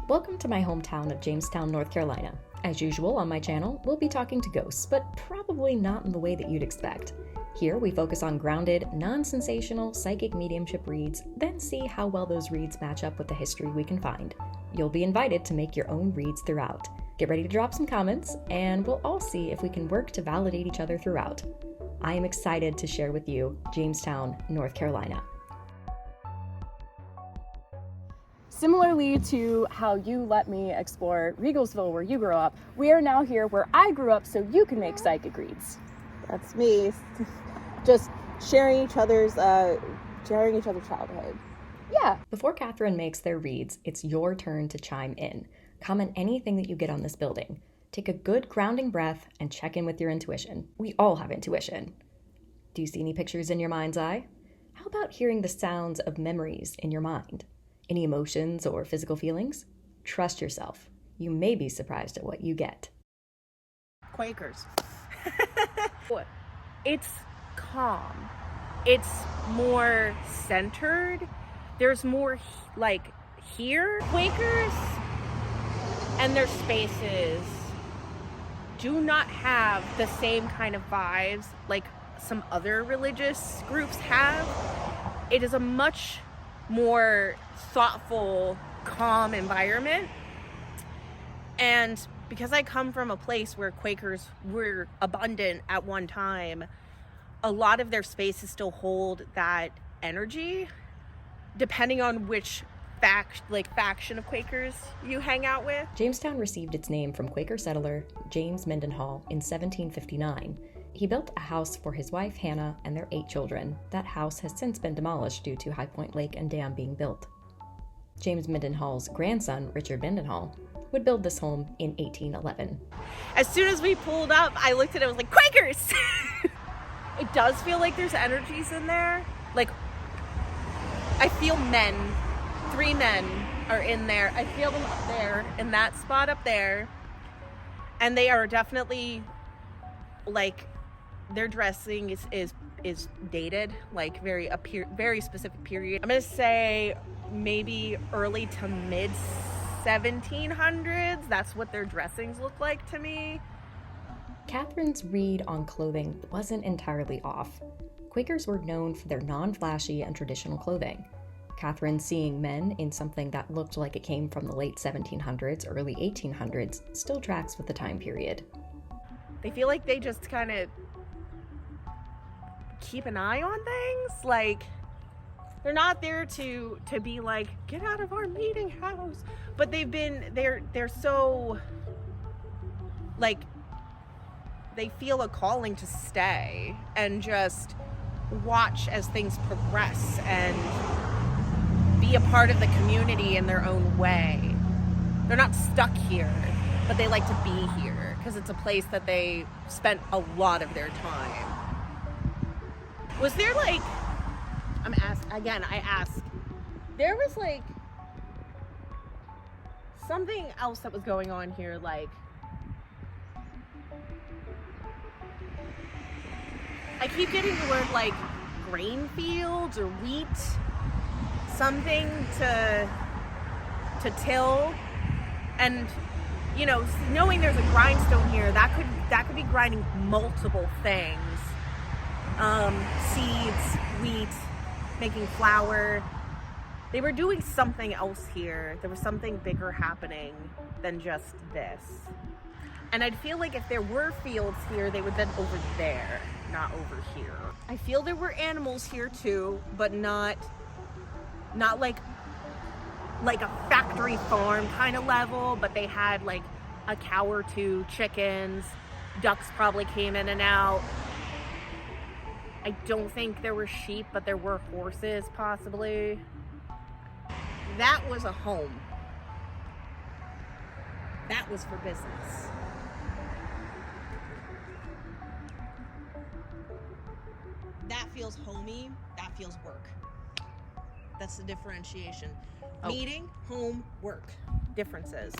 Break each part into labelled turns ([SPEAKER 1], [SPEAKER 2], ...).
[SPEAKER 1] Welcome to my hometown of Jamestown, North Carolina. As usual on my channel, we'll be talking to ghosts, but probably not in the way that you'd expect. Here we focus on grounded, non-sensational psychic mediumship reads, then see how well those reads match up with the history we can find. You'll be invited to make your own reads throughout. Get ready to drop some comments, and we'll all see if we can work to validate each other throughout. I am excited to share with you Jamestown, North Carolina.
[SPEAKER 2] Similarly to how you let me explore Regalsville where you grew up, we are now here where I grew up so you can make psychic reads.
[SPEAKER 3] That's me. Just sharing each other's childhood.
[SPEAKER 2] Yeah.
[SPEAKER 1] Before Katharayn makes their reads, it's your turn to chime in. Comment anything that you get on this building. Take a good grounding breath and check in with your intuition. We all have intuition. Do you see any pictures in your mind's eye? How about hearing the sounds of memories in your mind? Any emotions or physical feelings? Trust yourself. You may be surprised at what you get.
[SPEAKER 4] Quakers. It's calm. It's more centered. There's more here. Quakers and their spaces do not have the same kind of vibes like some other religious groups have. It is a much more thoughtful, calm environment. And because I come from a place where Quakers were abundant at one time, a lot of their spaces still hold that energy, depending on which faction of Quakers you hang out with.
[SPEAKER 1] Jamestown received its name from Quaker settler James Mendenhall in 1759. He built a house for his wife Hannah and their 8 children. That house has since been demolished due to High Point Lake and Dam being built. James Mendenhall's grandson, Richard Mendenhall, would build this home in 1811.
[SPEAKER 4] As soon as we pulled up, I looked at it, I was like, Quakers! It does feel like there's energies in there. Like, I feel men, 3 men are in there. I feel them up there, in that spot up there. And they are definitely, their dressing is dated, very specific period. I'm gonna say maybe early to mid 1700s. That's what their dressings look like to me.
[SPEAKER 1] Katharayn's read on clothing wasn't entirely off. Quakers were known for their non-flashy and traditional clothing. Katharayn seeing men in something that looked like it came from the late 1700s, early 1800s still tracks with the time period.
[SPEAKER 4] They feel like they just kind of keep an eye on things. They're not there to be like, get out of our meeting house. But they're so, they feel a calling to stay and just watch as things progress and be a part of the community in their own way. They're not stuck here, but they like to be here because it's a place that they spent a lot of their time. Was there I ask, there was something else that was going on here, I keep getting the word grain fields or wheat, something to till, and knowing there's a grindstone here, that could be grinding multiple things. Seeds, wheat, making flour. They were doing something else here. There was something bigger happening than just this. And I'd feel like if there were fields here, they would have been over there, not over here. I feel there were animals here too, but not like a factory farm kind of level, but they had a cow or 2, chickens, ducks probably came in and out. I don't think there were sheep, but there were horses possibly. That was a home. That was for business. That feels homey, that feels work. That's the differentiation. Meeting, home, work. Differences.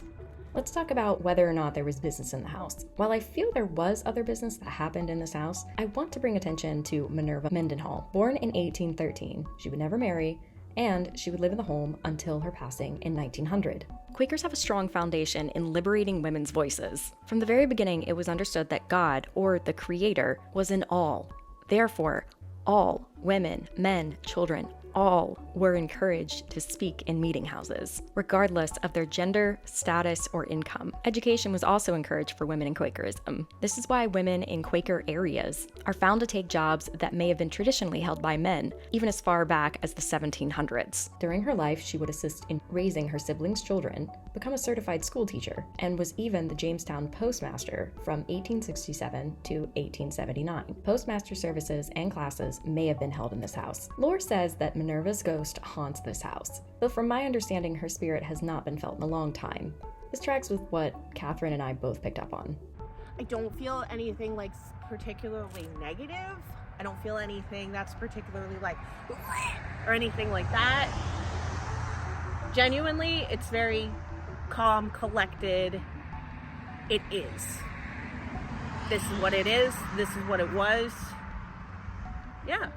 [SPEAKER 1] Let's talk about whether or not there was business in the house. While I feel there was other business that happened in this house, I want to bring attention to Minerva Mendenhall. Born in 1813, she would never marry, and she would live in the home until her passing in 1900. Quakers have a strong foundation in liberating women's voices. From the very beginning, it was understood that God, or the Creator, was in all. Therefore, all women, men, children, all were encouraged to speak in meeting houses, regardless of their gender, status, or income. Education was also encouraged for women in Quakerism. This is why women in Quaker areas are found to take jobs that may have been traditionally held by men, even as far back as the 1700s. During her life, she would assist in raising her siblings' children, become a certified school teacher, and was even the Jamestown postmaster from 1867 to 1879. Postmaster services and classes may have been held in this house. Lore says that Minerva's ghost haunts this house, though from my understanding her spirit has not been felt in a long time. This tracks with what Katharayn and I both picked up on.
[SPEAKER 4] I don't feel anything like particularly negative. I don't feel anything that's particularly like or anything like that. Genuinely, it's very calm, collected. It is. This is what it is. This is what it was. Yeah.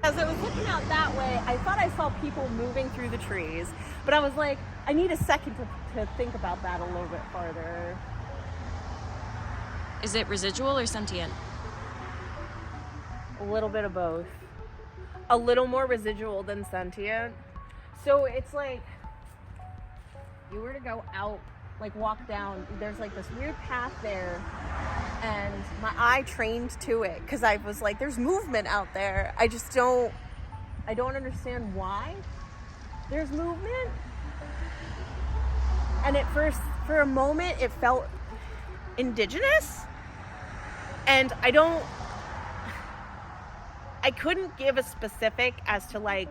[SPEAKER 4] As I was looking out that way, I thought I saw people moving through the trees, but I was like, I need a second to think about that a little bit farther.
[SPEAKER 2] Is it residual or sentient?
[SPEAKER 4] A little bit of both. A little more residual than sentient. So it's like, you were to go out, like walk down, there's like this weird path there, and my eye trained to it because I was like, there's movement out there. I don't understand why there's movement. And at first, for a moment, it felt indigenous. And I couldn't give a specific as to like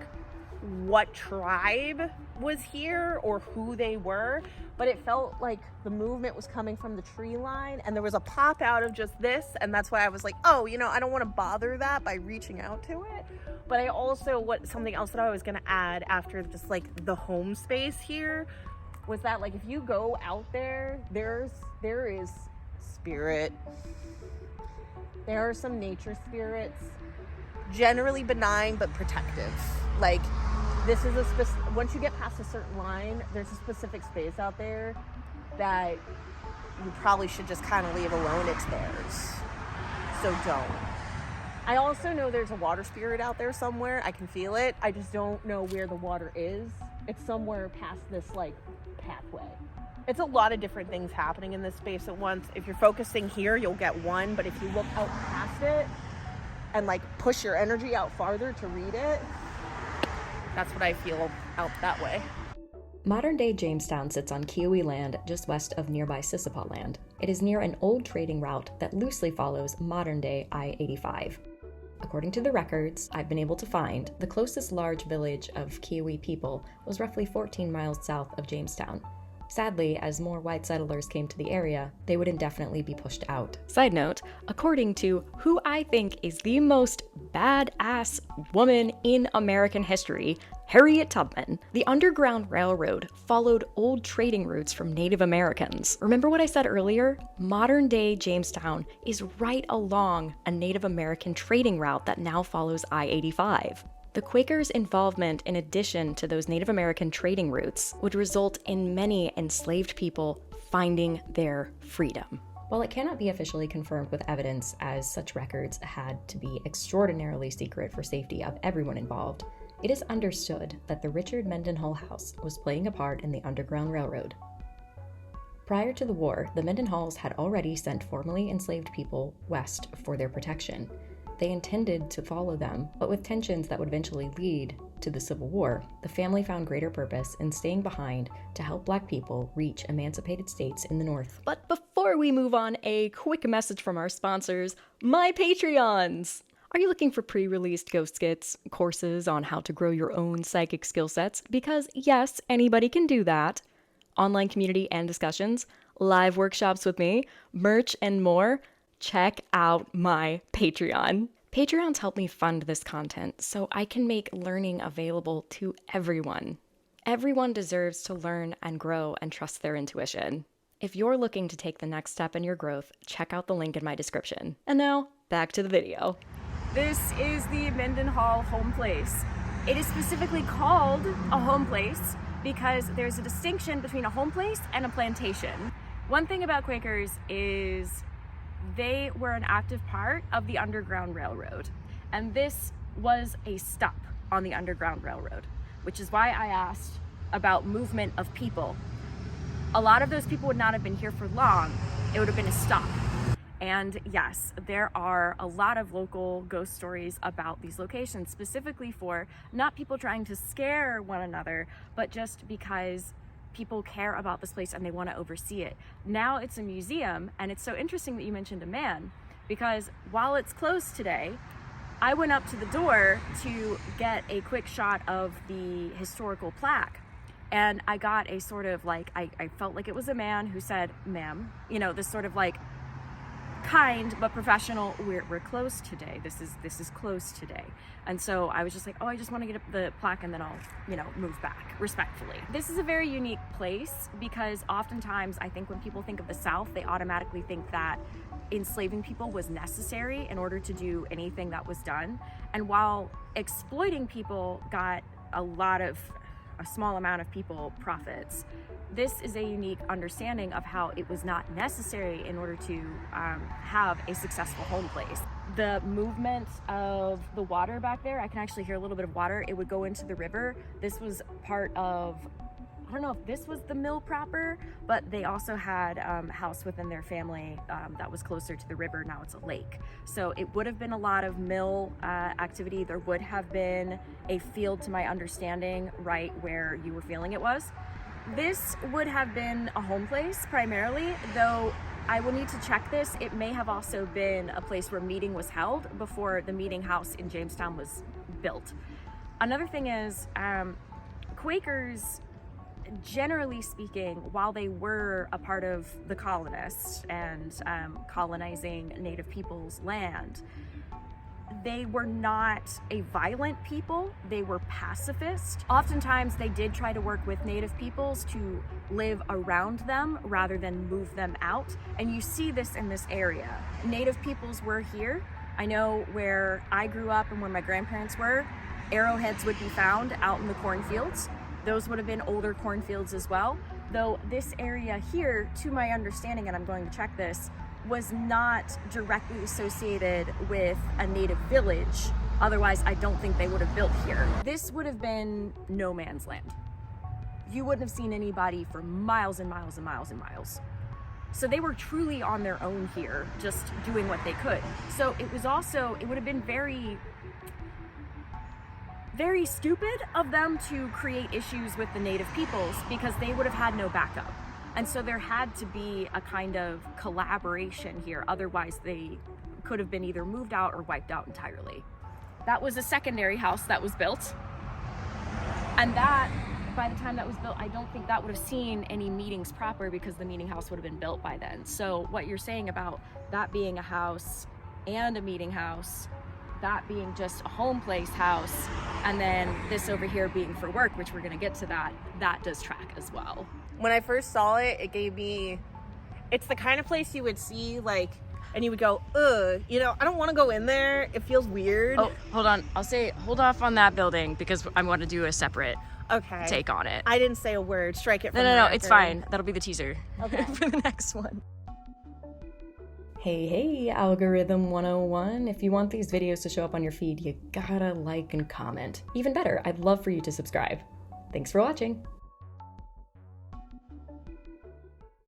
[SPEAKER 4] what tribe was here or who they were, but it felt like the movement was coming from the tree line, and there was a pop out of just this, and that's why I was like, oh, I don't want to bother that by reaching out to it. But I also, something else that I was going to add after just like the home space here was that like if you go out there, there is spirit. There are some nature spirits, generally benign but protective. Like this is once you get past a certain line, there's a specific space out there that you probably should just kind of leave alone. It's theirs, so don't. I also know there's a water spirit out there somewhere. I can feel it. I just don't know where the water is. It's somewhere past this like pathway. It's a lot of different things happening in this space at once. If you're focusing here, you'll get one, but if you look out past it and like push your energy out farther to read it, that's what I feel out that way.
[SPEAKER 1] Modern-day Jamestown sits on Kiowa land just west of nearby Sissepaw land. It is near an old trading route that loosely follows modern-day I-85. According to the records I've been able to find, the closest large village of Kiowa people was roughly 14 miles south of Jamestown. Sadly, as more white settlers came to the area, they would indefinitely be pushed out. Side note, according to who I think is the most badass woman in American history, Harriet Tubman, the Underground Railroad followed old trading routes from Native Americans. Remember what I said earlier? Modern-day Jamestown is right along a Native American trading route that now follows I-85. The Quakers' involvement, in addition to those Native American trading routes, would result in many enslaved people finding their freedom. While it cannot be officially confirmed with evidence, as such records had to be extraordinarily secret for safety of everyone involved, it is understood that the Richard Mendenhall house was playing a part in the Underground Railroad. Prior to the war, the Mendenhalls had already sent formerly enslaved people west for their protection. They intended to follow them, but with tensions that would eventually lead to the Civil War, the family found greater purpose in staying behind to help Black people reach emancipated states in the North. But before we move on, a quick message from our sponsors, my Patreons! Are you looking for pre-released ghost skits, courses on how to grow your own psychic skill sets? Because yes, anybody can do that. Online community and discussions, live workshops with me, merch, and more. Check out my Patreon. Patreons help me fund this content so I can make learning available to everyone. Everyone deserves to learn and grow and trust their intuition. If you're looking to take the next step in your growth, check out the link in my description. And now, back to the video.
[SPEAKER 2] This is the Mendenhall home place. It is specifically called a home place because there's a distinction between a home place and a plantation. One thing about Quakers is they were an active part of the Underground Railroad, and this was a stop on the Underground Railroad, which is why I asked about movement of people. A lot of those people would not have been here for long. It would have been a stop. And yes, there are a lot of local ghost stories about these locations, specifically for not people trying to scare one another, but just because people care about this place and they want to oversee it. Now it's a museum, and it's so interesting that you mentioned a man, because while it's closed today, I went up to the door to get a quick shot of the historical plaque. And I got a sort of like, I felt like it was a man who said, ma'am, you know, this sort of like kind but professional, we're closed today. This is closed today. And so I was just like, oh, I just want to get the plaque and then I'll, you know, move back respectfully. This is a very unique place because oftentimes I think when people think of the South, they automatically think that enslaving people was necessary in order to do anything that was done. And while exploiting people got a small amount of people profits, this is a unique understanding of how it was not necessary in order to have a successful home place. The movement of the water back there, I can actually hear a little bit of water. It would go into the river. This was part of, I don't know if this was the mill proper, but they also had a house within their family that was closer to the river. Now it's a lake. So it would have been a lot of mill activity. There would have been a field, to my understanding, right where you were feeling it was. This would have been a home place primarily, though I will need to check this. It may have also been a place where meeting was held before the meeting house in Jamestown was built. Another thing is Quakers, generally speaking, while they were a part of the colonists and colonizing Native people's land, they were not a violent people. They were pacifist. Oftentimes they did try to work with Native peoples to live around them rather than move them out. And you see this in this area. Native peoples were here. I know where I grew up and where my grandparents were, arrowheads would be found out in the cornfields. Those would have been older cornfields as well. Though this area here, to my understanding, and I'm going to check this, was not directly associated with a native village. Otherwise, I don't think they would have built here. This would have been no man's land. You wouldn't have seen anybody for miles and miles and miles and miles. So they were truly on their own here, just doing what they could. So it would have been very, very stupid of them to create issues with the Native peoples because they would have had no backup. And so there had to be a kind of collaboration here. Otherwise, they could have been either moved out or wiped out entirely. That was a secondary house that was built. And that, by the time that was built, I don't think that would have seen any meetings proper because the meeting house would have been built by then. So what you're saying about that being a house and a meeting house, that being just a home place house, and then this over here being for work, which we're gonna get to that does track as well.
[SPEAKER 4] When I first saw it, it gave me, it's the kind of place you would see, like, and you would go, ugh, you know, I don't want to go in there. It feels weird.
[SPEAKER 2] Oh, hold on. I'll say, hold off on that building because I want to do a separate take on it.
[SPEAKER 4] I didn't say a word. Strike it from
[SPEAKER 2] No,
[SPEAKER 4] the record.
[SPEAKER 2] it's fine. That'll be the teaser
[SPEAKER 4] Okay.
[SPEAKER 2] for the next one.
[SPEAKER 1] Hey, Algorithm 101. If you want these videos to show up on your feed, you gotta like and comment. Even better, I'd love for you to subscribe. Thanks for watching.